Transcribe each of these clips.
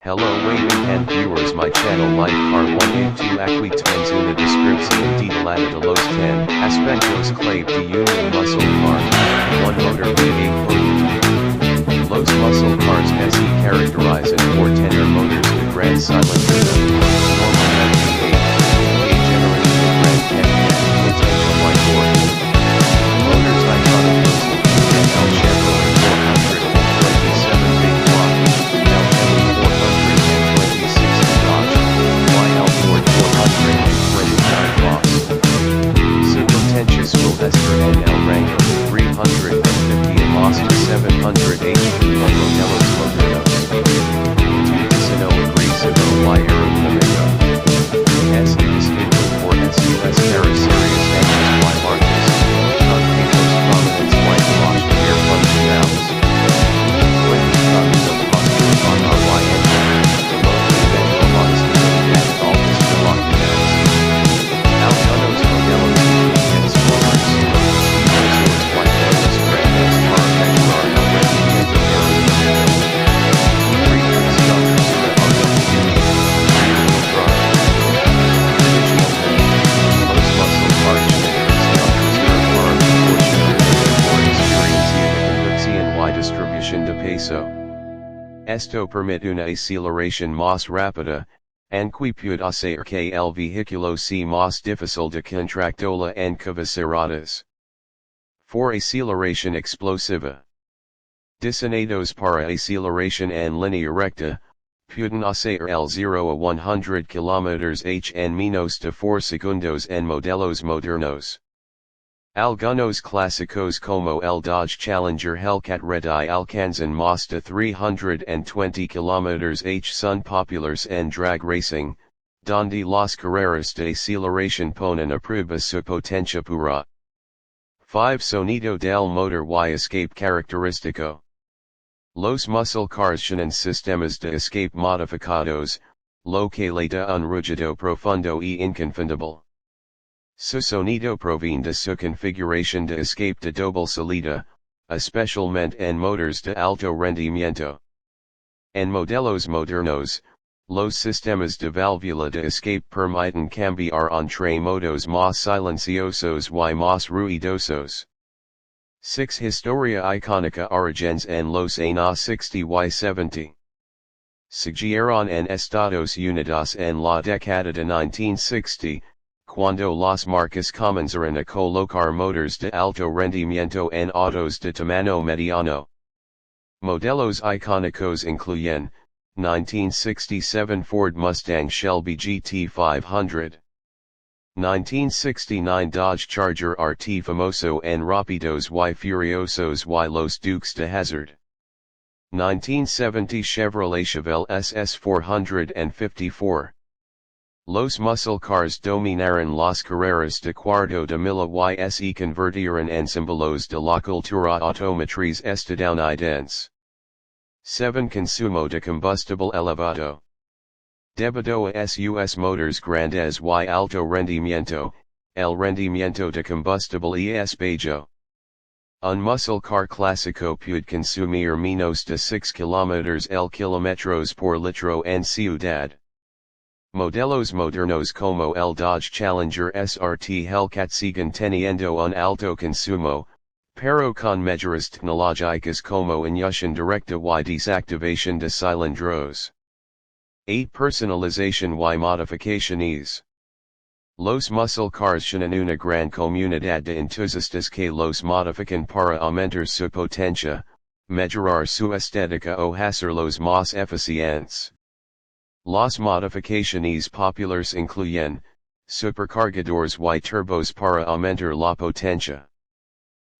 Hello waving and viewers, my channel like car 182 Aquí tienes una descripción de los 10 aspectos clave de una muscle car, one motor V8 potente. Los muscle cars SE characterized por tener motors de gran cilindrada, normalmente a generation de gran cantidad potential like horse. Motors iconic and El Chevrolet 427 big block, El HEMI 426 Dodge, YL Ford 429 Boss. Supertentia Sylvester NL Rango 350 Mazda 700 HP Modelos Modernos. Tucson Agresivo Y Aerodynamico. SE Distinto for SUS Terra Series XY Marcus. Concanos Prominence White Washed Air Function Valves. 20 tons of muscle on RY engine. Remotely ventral modesty at Altus Velocitas. Alcanos Modelos and Spoilers. Resource White Lotus Grand S Car Measurar El Rendimiento Aerodynamico. Rear Structures Argo Rear-wheel drive. Additional most muscle car generators structures are proportionally for experiencia de conducción y distribución de peso. Esto permite una aceleración más rápida, aunque puede hacer que el vehículo sea más difícil de controlar en curvas cerradas. For aceleración explosiva. Diseñados para aceleración en línea recta, pueden hacer el 0 a 100 km/h en menos de 4 segundos en modelos modernos. Algunos clásicos como el Dodge Challenger Hellcat Redeye alcanzan más de 320 km/h son populares en drag racing, donde las carreras de aceleración ponen a prueba su potencia pura. 5 Sonido del motor y escape característico. Los muscle cars tienen sistemas de escape modificados, lo que le da un rugido profundo y inconfundible. Su sonido proviene de su configuración de escape de doble salida, especialmente en motors de alto rendimiento. En modelos modernos, los sistemas de válvula de escape permiten cambiar entre modos más silenciosos y más ruidosos. 6 Historia icónica Origins en los años 60 y 70. Siguieron en Estados Unidos en la década de 1960, cuando las marcas comenzaron a colocar motors de alto rendimiento en autos de tamaño mediano. Modelos icónicos incluyen 1967 Ford Mustang Shelby GT 500, 1969 Dodge Charger RT famoso en rápidos y furiosos y los Dukes de Hazzard, 1970 Chevrolet Chevelle SS 454. Los muscle cars dominaron las carreras de cuarto de milla y se convirtieron en símbolos de la cultura automotriz estadounidense. 7 Consumo de combustible elevado. Debido a sus motors grandes y alto rendimiento, el rendimiento de combustible es bajo. Un muscle car clásico puede consumir menos de 6 km el kilómetros por litro en ciudad. Modelos modernos como el Dodge Challenger SRT Hellcat siguen teniendo un alto consumo, pero con mejoras tecnológicas como inyección directa y desactivación de cilindros. 8 Personalización y modificaciones. Los muscle cars tienen una gran comunidad de entusiastas que los modifican para aumentar su potencia, mejorar su estética o hacerlos más eficientes. Las modificaciones populares incluyen supercargadores y turbos para aumentar la potencia,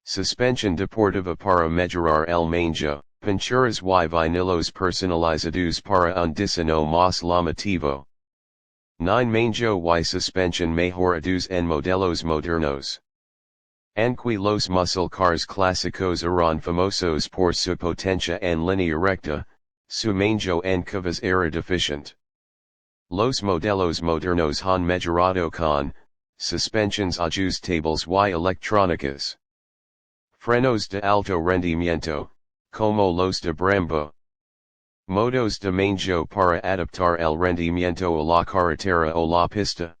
suspensión deportiva para mejorar el manejo, pinturas y vinilos personalizados para un diseño más llamativo. 9 Manejo y suspensión mejorados en modelos modernos. Aunque los muscle cars clásicos eran famosos por su potencia en línea recta, su manejo en curvas era deficient. Los modelos modernos han mejorado con suspensions ajustables y electrónicas. Frenos de alto rendimiento, como los de Brembo. Modos de manjo para adaptar el rendimiento a la carretera o la pista.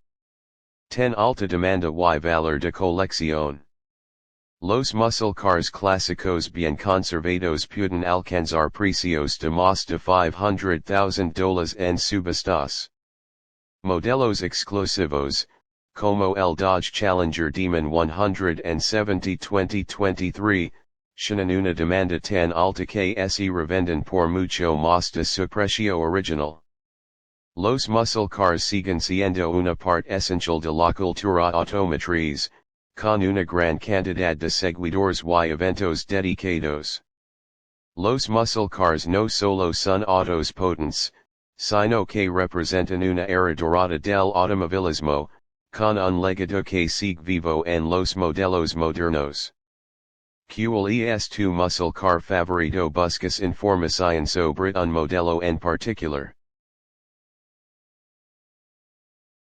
Ten alta demanda y valor de colección. Los muscle cars clásicos bien conservados pueden alcanzar precios de más de $500,000 en subastas. Modelos exclusivos, como el Dodge Challenger Demon 170 2023, tienen una demanda tan alta que se revenden por mucho más de su precio original. Los muscle cars siguen siendo una parte esencial de la cultura automotriz, con una gran cantidad de seguidores y eventos dedicados. Los muscle cars no solo son autos potentes, sino que representan una era dorada del automovilismo, con un legado que sigue vivo en los modelos modernos. ¿Cuál es tu muscle car favorito? Buscas información sobre un modelo en particular.